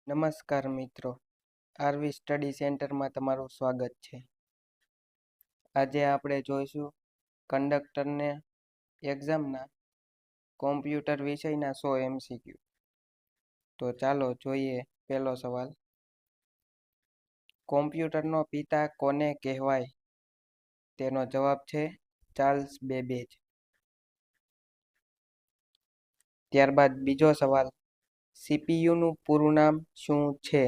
નમસ્કાર મિત્રો, RV study સેન્ટરમાં તમારું સ્વાગત છે. આજે આપણે જોઈશું કંડક્ટરને એક્ઝામના કોમ્પ્યુટર વિષયના 100 MCQ. તો ચાલો જોઈએ પહેલો સવાલ. કોમ્પ્યુટરનો પિતા કોને કહેવાય? તેનો જવાબ છે ચાર્લ્સ બેબેજ. ત્યારબાદ બીજો સવાલ. સીપીયુનું પૂરું નામ શું છે?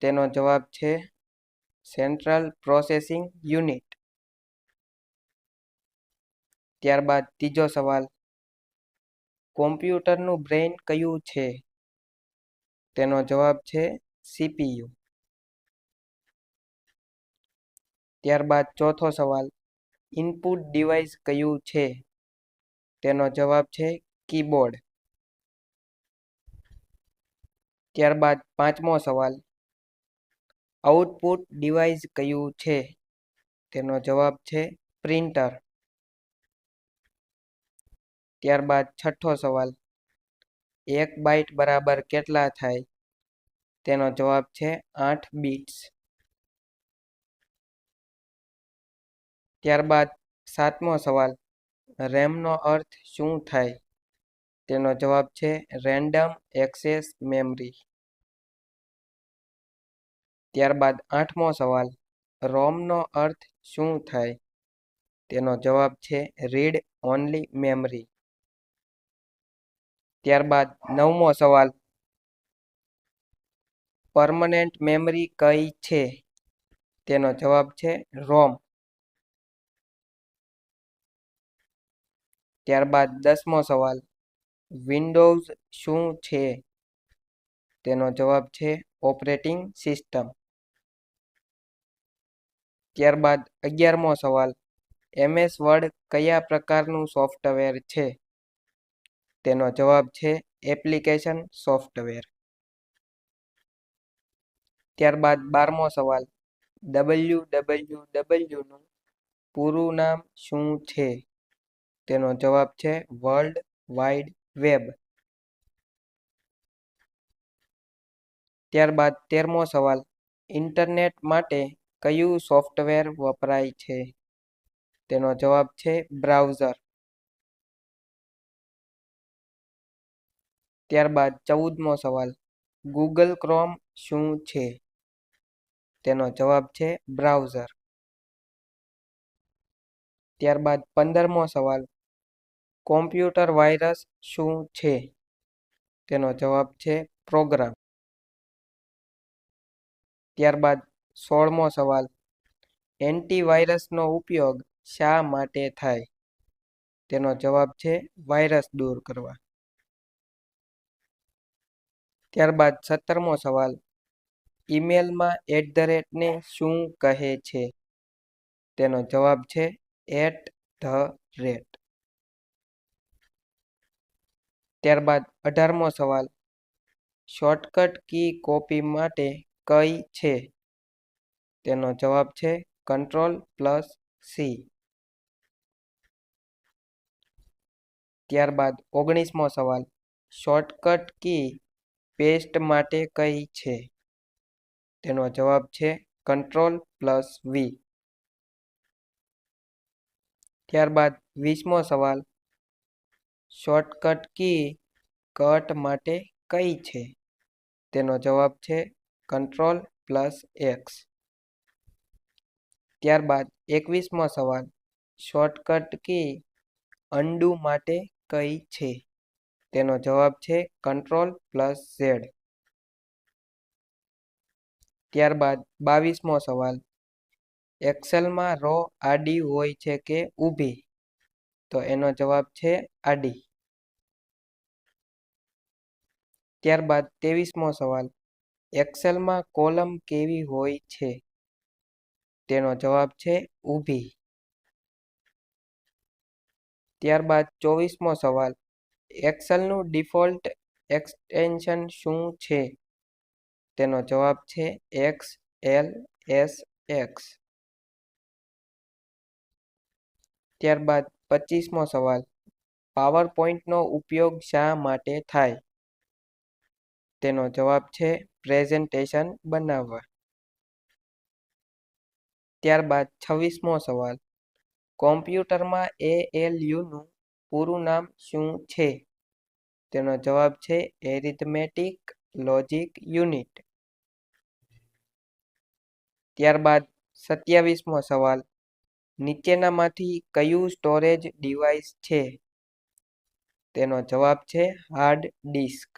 તેનો જવાબ છે સેન્ટ્રલ પ્રોસેસિંગ યુનિટ. ત્યારબાદ ત્રીજો સવાલ. કોમ્પ્યુટરનું બ્રેઇન કયું છે? તેનો જવાબ છે સીપીયુ. ત્યારબાદ ચોથો સવાલ. ઇનપુટ ડિવાઇસ કયું છે? તેનો જવાબ છે કીબોર્ડ. ત્યારબાદ પાંચમો સવાલ. આઉટપુટ ડિવાઇસ કયું છે? તેનો જવાબ છે પ્રિન્ટર. ત્યારબાદ છઠ્ઠો સવાલ. 1 બાઇટ બરાબર કેટલા થાય? તેનો જવાબ છે 8 બિટ્સ. ત્યારબાદ સાતમો સવાલ. રેમનો અર્થ શું થાય? તેનો જવાબ છે રેન્ડમ એક્સેસ મેમરી. ત્યારબાદ આઠમો સવાલ. રોમનો અર્થ શું થાય? તેનો જવાબ છે રીડ ઓનલી મેમરી. ત્યારબાદ નવમો સવાલ. પરમનેન્ટ મેમરી કઈ છે? તેનો જવાબ છે રોમ. ત્યારબાદ 10મો સવાલ. વિન્ડોઝ શું છે? તેનો જવાબ છે ઓપરેટિંગ સિસ્ટમ. ત્યારબાદ 11મો સવાલ. MS વર્ડ કયા પ્રકારનું સોફ્ટવેર છે? તેનો જવાબ છે એપ્લિકેશન સોફ્ટવેર. ત્યારબાદ 12મો સવાલ. www નું પૂરું નામ શું છે? તેનો જવાબ છે વર્લ્ડ વાઇડ વેબ. ત્યારબાદ 13મો સવાલ. ઇન્ટરનેટ માટે કયું સોફ્ટવેર વપરાય છે? તેનો જવાબ છે બ્રાઉઝર. ત્યારબાદ 14મો સવાલ. ગૂગલ ક્રોમ શું છે? તેનો જવાબ છે બ્રાઉઝર. ત્યારબાદ 15મો સવાલ. કોમ્પ્યુટર વાયરસ શું છે? તેનો જવાબ છે પ્રોગ્રામ. ત્યારબાદ 16મો સવાલ. એન્ટીવાયરસનો ઉપયોગ શા માટે થાય? તેનો જવાબ છે વાયરસ દૂર કરવા. ત્યારબાદ 17મો સવાલ. ઈમેલમાં @ ને શું કહે છે? તેનો જવાબ છે @. ત્યારબાદ 18મો સવાલ. શોર્ટકટ કી કોપી માટે કઈ છે? તેનો જવાબ છે Ctrl+C. ત્યારબાદ 19મો સવાલ. શોર્ટકટ કી પેસ્ટ માટે કઈ છે? તેનો જવાબ છે Ctrl+V. ત્યારબાદ 20મો સવાલ. શોર્ટકટ કી કટ માટે કઈ છે? તેનો જવાબ છે Ctrl+X. ત્યારબાદ 21મો સવાલ. શોર્ટકટ કી અન્ડુ માટે કઈ છે? તેનો જવાબ છે Ctrl+Z. ત્યારબાદ 22મો સવાલ. એક્સેલમાં રો આડી હોય છે કે ઊભી? તો એનો જવાબ છે આડી. ત્યારબાદ 23મો સવાલ. એક્સેલમાં કોલમ કેવી હોય છે? તેનો જવાબ છે ઊભી. ત્યારબાદ 24મો સવાલ. એક્સેલનું ડિફોલ્ટ એક્સટેન્શન શું છે? તેનો જવાબ છે XLSX. ત્યારબાદ 25મો સવાલ. પાવર પોઈન્ટનો ઉપયોગ શા માટે થાય? તેનો જવાબ છે પ્રેઝન્ટેશન બનાવવા. ત્યારબાદ 26મો સવાલ. કોમ્પ્યુટરમાં ALUનું પૂરું નામ શું છે? તેનો જવાબ છે એરિથમેટિક લોજિક યુનિટ. ત્યારબાદ 27મો સવાલ. નીચેનામાંથી કયું સ્ટોરેજ ડિવાઇસ છે? તેનો જવાબ છે હાર્ડ ડિસ્ક.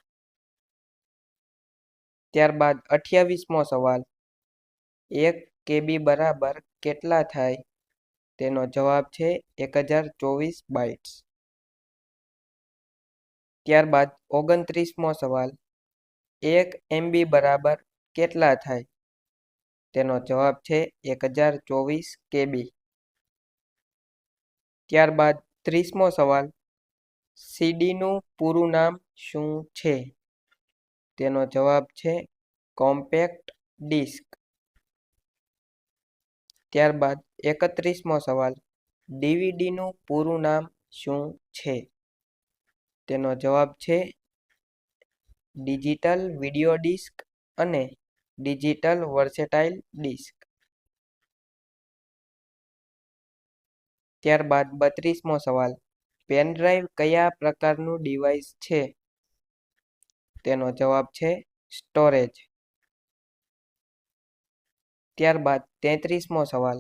ત્યારબાદ 28મો સવાલ. 1 KB બરાબર કેટલા થાય? તેનો જવાબ છે 1024 બાઇટ્સ. ત્યારબાદ 29મો સવાલ. 1 MB બરાબર કેટલા થાય? તેનો જવાબ છે 1024 KB. ત્યારબાદ 30મો સવાલ. CDનું પૂરું નામ શું છે? તેનો જવાબ છે કોમ્પેક્ટ ડિસ્ક. ત્યારબાદ 31મો સવાલ. DVDનું પૂરું નામ શું છે? તેનો જવાબ છે ડિજિટલ વિડિયો ડિસ્ક અને ડિજિટલ વર્સેટાઇલ ડિસ્ક. ત્યારબાદ 32મો સવાલ. પેનડ્રાઈવ કયા પ્રકારનું ડિવાઇસ છે? તેનો જવાબ છે સ્ટોરેજ. ત્યારબાદ 33મો સવાલ.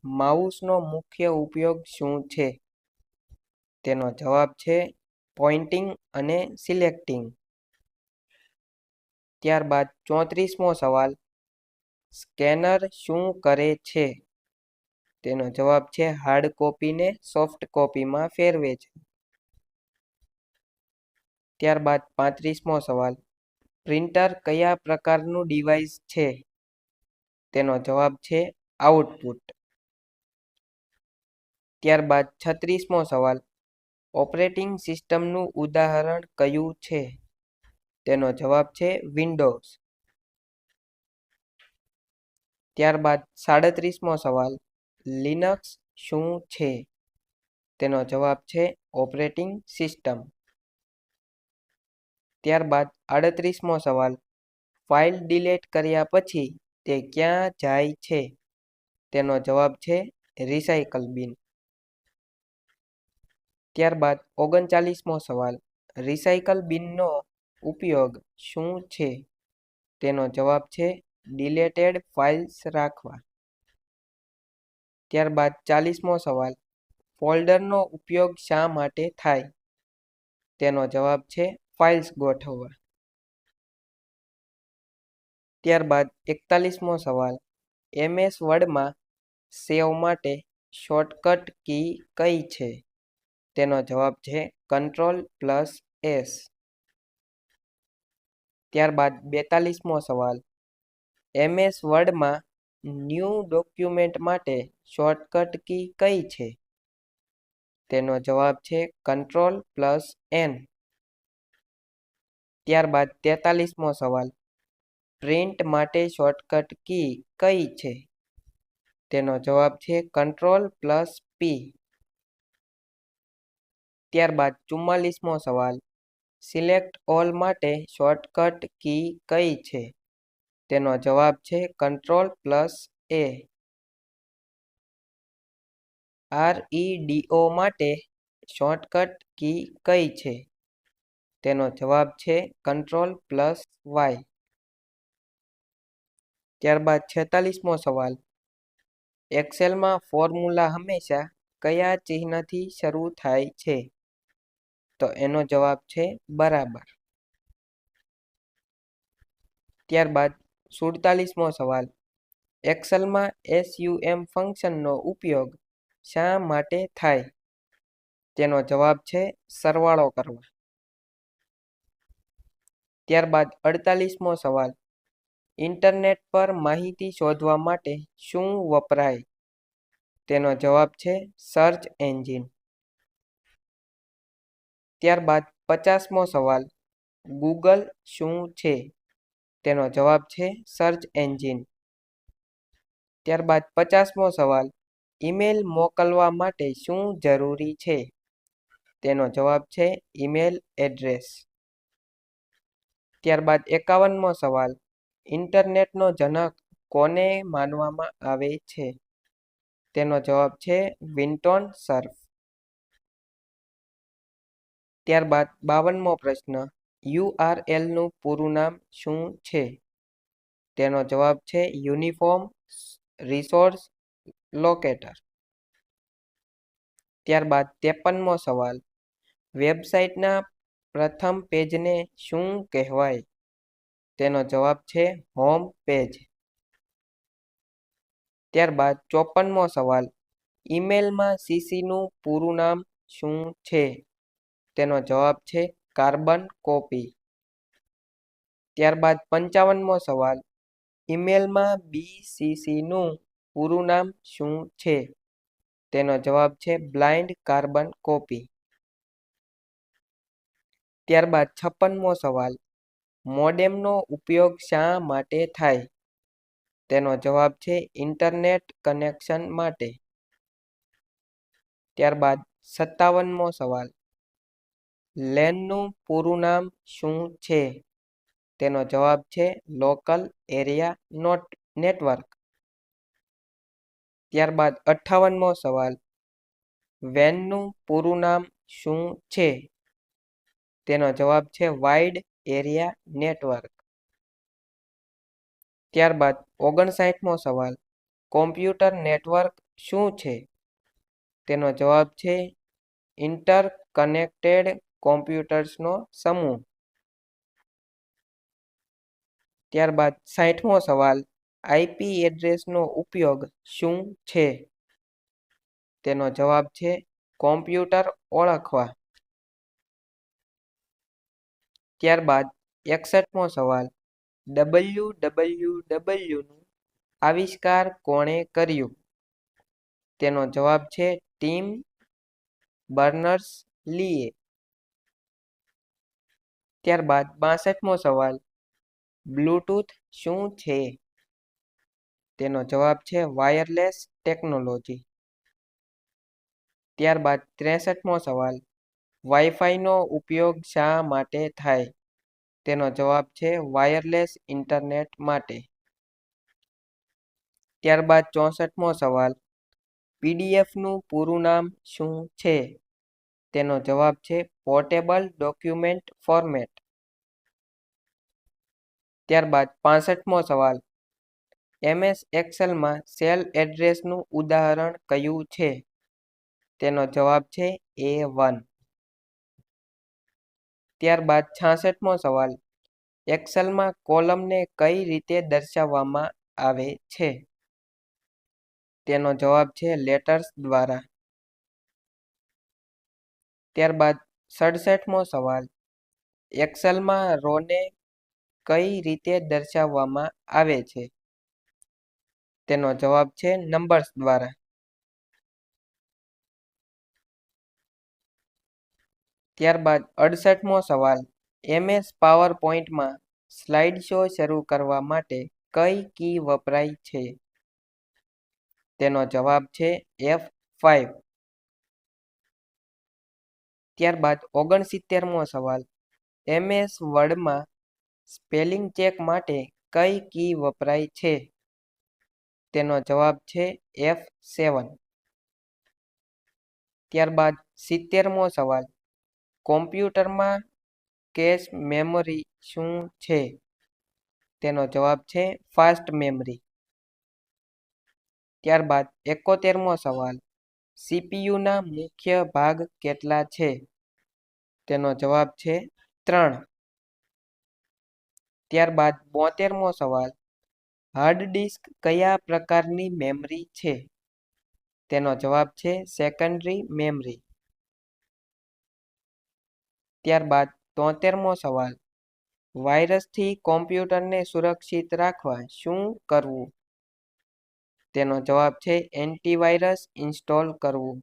માઉસનો મુખ્ય ઉપયોગ શું છે? તેનો જવાબ છે પોઇન્ટિંગ અને સિલેક્ટિંગ. ત્યારબાદ 34મો સવાલ. સ્કેનર શું કરે છે? તેનો જવાબ છે હાર્ડ કોપીને સોફ્ટ કોપીમાં ફેરવે છે. ત્યારબાદ 35મો સવાલ. પ્રિન્ટર કયા પ્રકારનું ડિવાઇસ છે? તેનો જવાબ છે આઉટપુટ. ત્યારબાદ 36મો સવાલ. ઓપરેટિંગ સિસ્ટમનું ઉદાહરણ કયું છે? તેનો જવાબ છે વિન્ડોઝ. ત્યારબાદ 37મો સવાલ. લિનક્સ શું છે? તેનો જવાબ છે ઓપરેટિંગ સિસ્ટમ. ત્યારબાદ 38મો સવાલ. ફાઇલ ડિલીટ કર્યા પછી તે ક્યાં જાય છે? તેનો જવાબ છે રિસાયકલ બિન. ત્યારબાદ 39મો સવાલ. રિસાયકલ બિનનો ઉપયોગ શું છે? તેનો જવાબ છે ડિલેટેડ ફાઇલ્સ રાખવા. ત્યારબાદ 40મો સવાલ. ફોલ્ડરનો ઉપયોગ શા માટે થાય? તેનો જવાબ છે ફાઇલ્સ ગોઠવવા. ત્યારબાદ 41મો સવાલ. MS વર્ડમાં સેવ માટે શોર્ટકટ કી કઈ છે? તેનો જવાબ છે Ctrl+S. ત્યારબાદ 42મો સવાલ. MS વર્ડમાં ન્યૂ ડોક્યુમેન્ટ માટે શોર્ટકટ કી કઈ છે? તેનો જવાબ છે Ctrl+N. ત્યારબાદ 43મો સવાલ. પ્રિન્ટ માટે શોર્ટકટ કી કઈ છે? તેનો જવાબ છે Ctrl+P. ત્યારબાદ 44મો સવાલ. સિલેક્ટ ઓલ માટે શોર્ટકટ કી કઈ છે? તેનો જવાબ છે Ctrl+A. REDO માટે શોર્ટકટ કી કઈ છે? તેનો જવાબ છે Ctrl+Y. ત્યારબાદ 46મો સવાલ. એક્સેલમાં ફોર્મ્યુલા હંમેશા કયા ચિહ્નથી શરૂ થાય છે? તો એનો જવાબ છે બરાબર. ત્યારબાદ 47મો સવાલ. એક્સેલમાં SUM ફંક્શનનો ઉપયોગ શા માટે થાય? તેનો જવાબ છે સરવાળો કરવા. ત્યારબાદ 48મો સવાલ. ઇન્ટરનેટ પર માહિતી શોધવા માટે શું વપરાય? તેનો જવાબ છે સર્ચ એન્જિન. ત્યારબાદ 50મો સવાલ. ગૂગલ શું છે? તેનો જવાબ છે સર્ચ એન્જિન. ત્યારબાદ 50મો સવાલ. ઈમેલ મોકલવા માટે શું જરૂરી છે? તેનો જવાબ છે ઈમેલ એડ્રેસ. ત્યારબાદ 51મો સવાલ, ઇન્ટરનેટનો જનક કોને માનવામાં આવે છે? તેનો જવાબ છે વિન્ટોન સર્ફ. ત્યારબાદ 52મો પ્રશ્ન, URLનું પૂરું નામ શું છે? તેનો જવાબ છે યુનિફોર્મ રિસોર્સ લોકેટર. ત્યારબાદ 53મો સવાલ, વેબસાઇટના પ્રથમ પેજને શું કહેવાય? તેનો જવાબ છે હોમ પેજ. ત્યારબાદ 54મો સવાલ, ઈમેલમાં CCનું પૂરું નામ શું છે? તેનો જવાબ છે કાર્બન કોપી. ત્યારબાદ 55મો સવાલ, ઈમેલમાં BCCનું પૂરું નામ શું છે? તેનો જવાબ છે બ્લાઇન્ડ કાર્બન કોપી. ત્યારબાદ 56મો સવાલ, મોડેમનો ઉપયોગ શા માટે થાય? તેનો જવાબ છે ઇન્ટરનેટ કનેક્શન માટે. ત્યારબાદ 57મો સવાલ, લેનનું પૂરું નામ શું છે? તેનો જવાબ છે લોકલ એરિયા નેટવર્ક. ત્યારબાદ 58મો સવાલ, વેનનું પૂરું નામ શું છે? તેનો જવાબ છે વાઇડ એરિયા નેટવર્ક. ત્યારબાદ 59મો સવાલ, કોમ્પ્યુટર નેટવર્ક શું છે? તેનો જવાબ છે ઇન્ટરકનેક્ટેડ કોમ્પ્યુટર્સનો સમૂહ. ત્યારબાદ 60મો સવાલ, IP એડ્રેસનો ઉપયોગ શું છે? તેનો જવાબ છે કોમ્પ્યુટર ઓળખવા. ત્યારબાદ 61મો સવાલ, wwwનું આવિષ્કાર કોણે કર્યું? તેનો જવાબ છે ટિમ બર્નર્સ-લીએ. ત્યારબાદ 62મો સવાલ, બ્લૂટૂથ શું છે? તેનો જવાબ છે વાયરલેસ ટેકનોલોજી. ત્યારબાદ 63મો સવાલ, વાઈફાઈનો ઉપયોગ શા માટે થાય? તેનો જવાબ છે વાયરલેસ ઇન્ટરનેટ માટે. ત્યારબાદ 64મો સવાલ, PDFનું પૂરું નામ શું છે? તેનો જવાબ છે પોર્ટેબલ ડોક્યુમેન્ટ ફોર્મેટ. ત્યારબાદ 65મો સવાલ, MS એક્સેલમાં સેલ એડ્રેસનું ઉદાહરણ કયું છે? તેનો જવાબ છે A1. ત્યારબાદ 66મો સવાલ, એક્સેલમાં કોલમને કઈ રીતે દર્શાવવામાં આવે છે? તેનો જવાબ છે લેટર્સ દ્વારા. ત્યારબાદ 67મો સવાલ, એક્સેલમાં રોને કઈ રીતે દર્શાવવામાં આવે છે? તેનો જવાબ છે નંબર્સ દ્વારા. ત્યારબાદ 68મો સવાલ, MS પાવરપોઈન્ટમાં સ્લાઇડ શો શરૂ કરવા માટે કઈ કી વપરાય છે? તેનો જવાબ છે F5. ત્યારબાદ 69મો સવાલ, MS વર્ડમાં સ્પેલિંગ ચેક માટે કઈ કી વપરાય છે? તેનો જવાબ છે F7. ત્યારબાદ 70મો સવાલ, કોમ્પ્યુટરમાં કેશ મેમરી શું છે? તેનો જવાબ છે ફાસ્ટ મેમરી. ત્યારબાદ 71મો સવાલ, CPUના મુખ્ય ભાગ કેટલા છે? તેનો જવાબ છે 3. ત્યારબાદ 72મો સવાલ, હાર્ડ ડિસ્ક કયા પ્રકારની મેમરી છે? તેનો જવાબ છે સેકન્ડરી મેમરી. ત્યારબાદ 73મો સવાલ, વાયરસથી કોમ્પ્યુટરને સુરક્ષિત રાખવા શું કરવું? તેનો જવાબ છે એન્ટીવાયરસ ઇન્સ્ટોલ કરવું.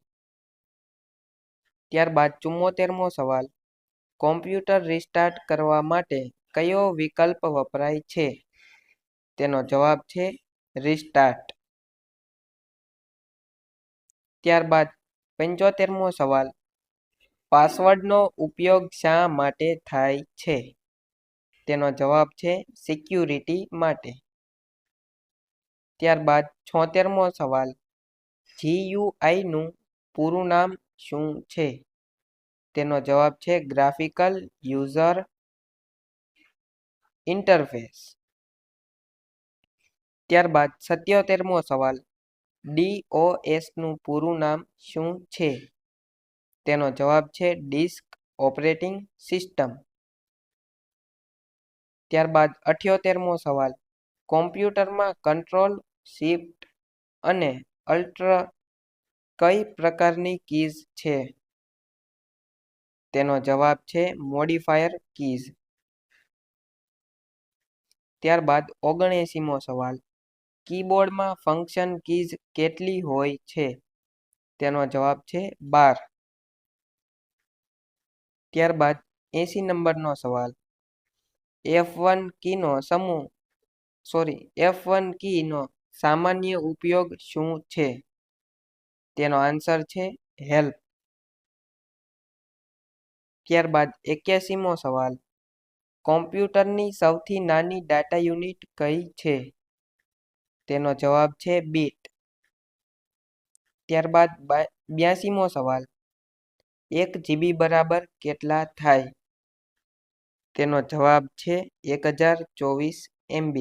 ત્યારબાદ 74મો સવાલ, કોમ્પ્યુટર રિસ્ટાર્ટ કરવા માટે કયો વિકલ્પ વપરાય છે? તેનો જવાબ છે રિસ્ટાર્ટ. ત્યારબાદ 75મો સવાલ, પાસવર્ડનો ઉપયોગ શા માટે થાય છે? તેનો જવાબ છે સિક્યુરિટી માટે. ત્યારબાદ 76મો સવાલ, GUI નું પૂરું નામ શું છે? તેનો જવાબ છે ગ્રાફિકલ યુઝર ઇન્ટરફેસ. ત્યારબાદ 77મો સવાલ, DOS નું પૂરું નામ શું છે? તેનો જવાબ છે ડિસ્ક ઓપરેટિંગ સિસ્ટમ. ત્યારબાદ 78મો સવાલ, કોમ્પ્યુટરમાં કંટ્રોલ, શિફ્ટ અને અલ્ટ કઈ પ્રકારની કીઝ છે? તેનો જવાબ છે મોડિફાયર કીઝ. ત્યારબાદ 79મો સવાલ, કીબોર્ડમાં ફંક્શન કીઝ કેટલી હોય છે? તેનો જવાબ છે 12. ત્યારબાદ 80 નંબરનો સવાલ, F1 કીનો સામાન્ય ઉપયોગ શું છે? તેનો આન્સર છે હેલ્પ. ત્યારબાદ 81મો સવાલ, કોમ્પ્યુટરની સૌથી નાની ડાટા યુનિટ કઈ છે? તેનો જવાબ છે બીટ. ત્યારબાદ 82મો સવાલ, 1 GB બરાબર કેટલા થાય? તેનો જવાબ છે 1024 MB.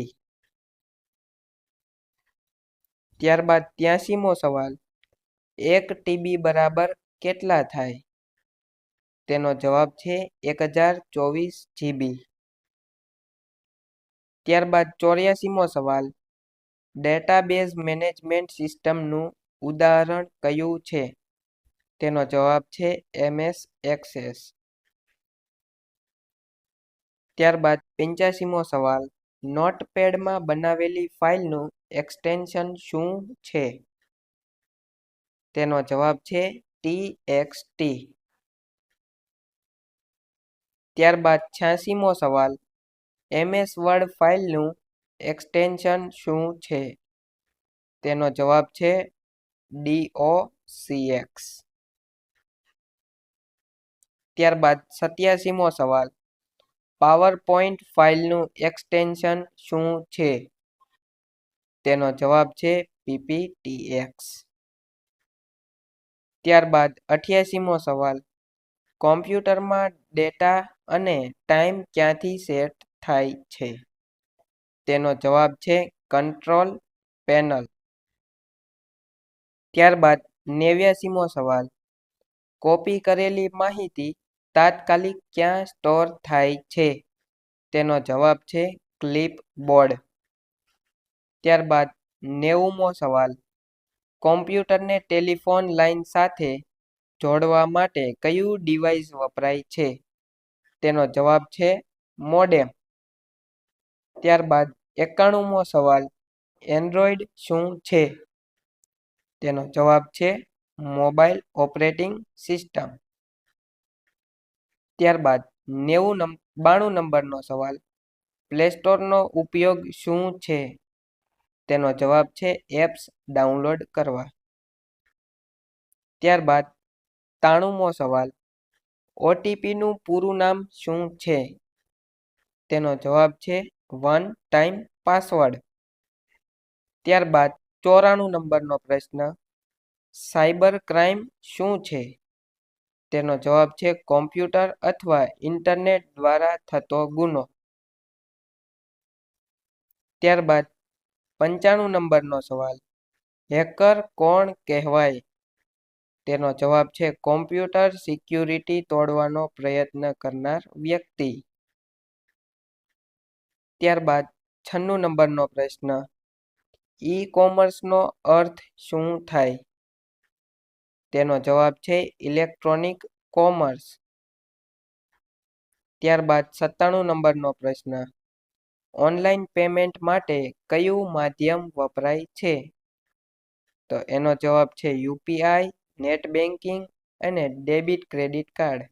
ત્યારબાદ 83મો સવાલ, 1 TB બરાબર કેટલા થાય? તેનો જવાબ છે 1024 GB. ત્યારબાદ 84મો સવાલ, ડેટાબેઝ મેનેજમેન્ટ સિસ્ટમનું ઉદાહરણ કયું છે? તેનો જવાબ છે MS એક્સેસ. ત્યારબાદ 85મો સવાલ, નોટપેડમાં બનાવેલી ફાઇલનું એક્સટેન્શન શું છે? તેનો જવાબ છે TXT. ત્યારબાદ 86મો સવાલ, MS વર્ડ ફાઇલનું એક્સટેન્શન શું છે? તેનો જવાબ છે DOCX. ત્યારબાદ 87મો સવાલ, પાવરપોઈન્ટ ફાઇલનું એક્સટેન્શન શું છે? તેનો જવાબ છે PPTX. ત્યારબાદ 88મો સવાલ, કોમ્પ્યુટરમાં ડેટા અને ટાઈમ ક્યાંથી સેટ થાય છે? તેનો જવાબ છે કંટ્રોલ પેનલ. ત્યારબાદ 89મો સવાલ, કોપી કરેલી માહિતી તાત્કાલિક ક્યાં સ્ટોર થાય છે? તેનો જવાબ છે ક્લિપબોર્ડ. ત્યારબાદ 90મો સવાલ, કોમ્પ્યુટરને ટેલિફોન લાઇન સાથે જોડવા માટે કયું ડિવાઇસ વપરાય છે? તેનો જવાબ છે મોડેમ. ત્યારબાદ 91મો સવાલ, એન્ડ્રોઈડ શું છે? તેનો જવાબ છે મોબાઈલ ઓપરેટિંગ સિસ્ટમ. ત્યારબાદ 92 નંબરનો સવાલ, પ્લે સ્ટોરનો ઉપયોગ શું છે? તેનો જવાબ છે એપ્સ ડાઉનલોડ કરવા. ત્યારબાદ 93મો સવાલ, OTPનું પૂરું નામ શું છે? તેનો જવાબ છે વન ટાઈમ પાસવર્ડ. ત્યારબાદ 94 નંબરનો પ્રશ્ન, સાયબર ક્રાઇમ શું છે? તેનો જવાબ છે કોમ્પ્યુટર અથવા ઇન્ટરનેટ દ્વારા થતો ગુનો. ત્યારબાદ 95 નંબરનો સવાલ, હેકર કોણ કહેવાય? તેનો જવાબ છે કોમ્પ્યુટર સિક્યુરિટી તોડવાનો પ્રયત્ન કરનાર વ્યક્તિ. ત્યારબાદ 96 નંબરનો પ્રશ્ન, ઈ કોમર્સનો અર્થ શું થાય? તેનો જવાબ છે ઇલેક્ટ્રોનિક કોમર્સ. ત્યારબાદ 97 નંબરનો પ્રશ્ન, ઓનલાઈન પેમેન્ટ માટે કયું માધ્યમ વપરાય છે? તો એનો જવાબ છે UPI, નેટ બેન્કિંગ અને ડેબિટ ક્રેડિટ કાર્ડ.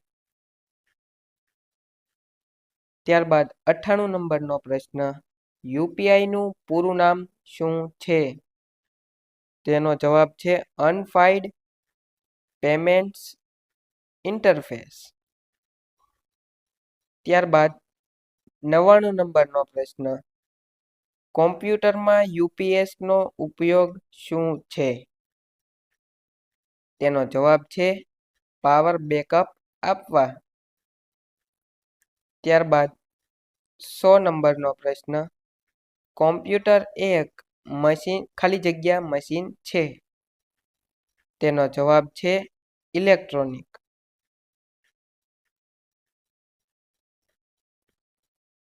ત્યારબાદ 98 નંબરનો પ્રશ્ન, UPIનું પૂરું નામ શું છે? તેનો જવાબ છે અનફાઇડ પેમેન્ટ્સ ઇન્ટરફેસ. ત્યારબાદ 99 નંબરનો પ્રશ્ન. કોમ્પ્યુટરમાં UPS નો ઉપયોગ શું છે? તેનો જવાબ છે પાવર બેકઅપ આપવા. ત્યારબાદ 100 નંબરનો પ્રશ્ન. કોમ્પ્યુટર એક ખાલી જગ્યા મશીન છે. તેનો જવાબ છે ઇલેક્ટ્રોનિક.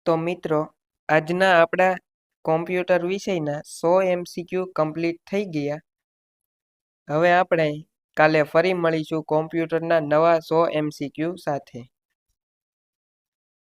તો મિત્રો, આજના આપણા કોમ્પ્યુટર વિષયના 100 MCQ કમ્પ્લીટ થઈ ગયા. હવે આપણે કાલે ફરી મળીશું કોમ્પ્યુટરના નવા 100 MCQ સાથે.